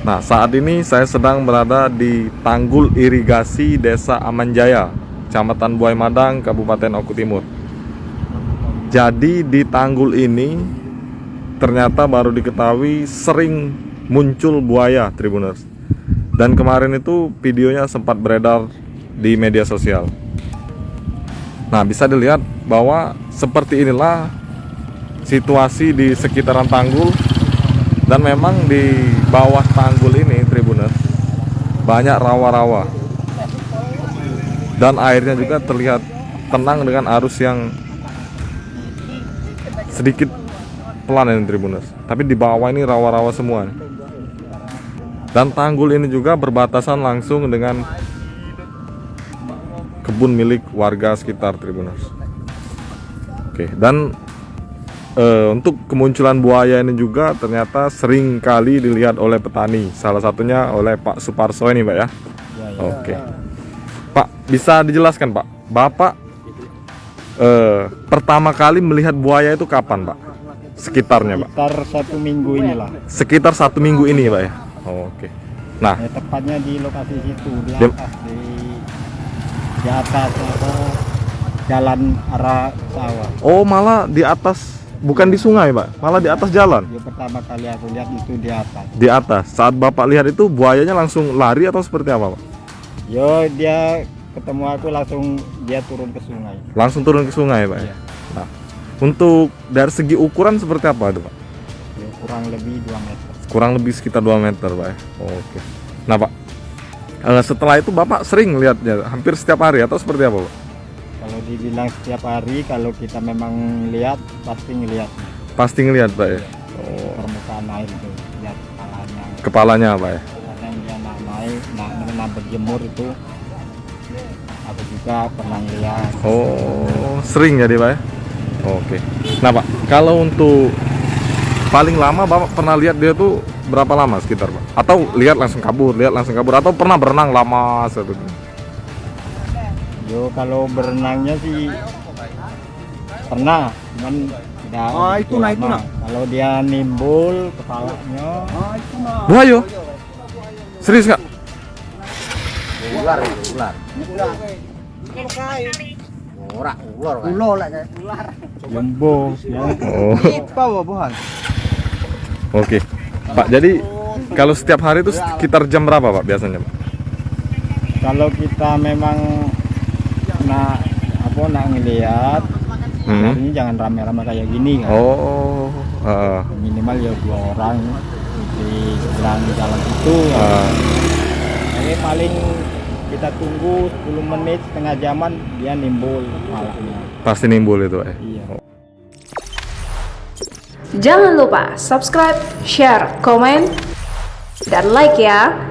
Nah, saat ini saya sedang berada di Tanggul Irigasi Desa Amanjaya, Kecamatan Buai Madang, Kabupaten Oku Timur. Jadi di tanggul ini ternyata baru diketahui sering muncul buaya, Tribuners. Dan kemarin itu videonya sempat beredar di media sosial. Nah, bisa dilihat bahwa seperti inilah situasi di sekitaran tanggul. Dan memang di bawah tanggul ini, Tribuners, banyak rawa-rawa. Dan airnya juga terlihat tenang dengan arus yang sedikit pelan ini, Tribuners. Tapi di bawah ini rawa-rawa semua. Dan tanggul ini juga berbatasan langsung dengan kebun milik warga sekitar, Tribuners. Oke, dan untuk kemunculan buaya ini juga ternyata sering kali dilihat oleh petani. Salah satunya oleh Pak Suparso ini, Pak ya. Oke. Pak, bisa dijelaskan, Pak? Bapak pertama kali melihat buaya itu kapan, Pak? Sekitarnya, Pak? Sekitar 1 minggu inilah. Sekitar 1 minggu ini, Pak ya. Oke. Nah, Ya, tepatnya di lokasi situ, di atas atau jalan arah sawah. oh malah di atas, bukan di sungai, Pak, malah di atas jalan. Ya, pertama kali aku lihat itu di atas. Di atas. Saat Bapak lihat itu buayanya langsung lari atau seperti apa, Pak? Yo, dia ketemu aku langsung dia turun ke sungai. Langsung turun ke sungai, Pak ya. Iya. Nah, untuk dari segi ukuran seperti apa itu, Pak? Ya, kurang lebih 2 meter. Kurang lebih sekitar 2 meter, Pak ya. Oke. Nah, Pak, setelah itu Bapak sering lihatnya hampir setiap hari atau seperti apa, Pak? Kalau dibilang setiap hari, kalau kita memang lihat pasti ngelihat Pasti ngelihat, Pak ya. Oh, permukaan air itu, lihat kepalanya. kepalanya, Pak ya. Kadang dia naik berjemur itu, aku juga pernah lihat. Oh, sering jadi, Pak ya. Oke. Nah, Pak, kalau untuk paling lama Bapak pernah lihat dia tuh berapa lama sekitar, Pak? Atau lihat langsung kabur, atau pernah berenang lama satu? Yo, kalau berenangnya sih pernah, cuman tidak itu nah, itu lama. nah. Kalau dia nimbul kepalanya, Buaya? Serius nggak? Ular. Ular. jumbo, ya. Oh, Bawa buhan. oke. Pak, jadi kalau setiap hari itu sekitar jam berapa, Pak, biasanya, Pak? Kalau kita memang nak ngelihat, ini jangan rame-rame kayak gini kan. Oh, Minimal ya 2 orang di seberang jalan itu. Jadi paling kita tunggu 10 menit, setengah jaman dia nimbul malahnya. pasti nimbul itu, Pak. Iya. Jangan lupa subscribe, share, komen, dan like ya.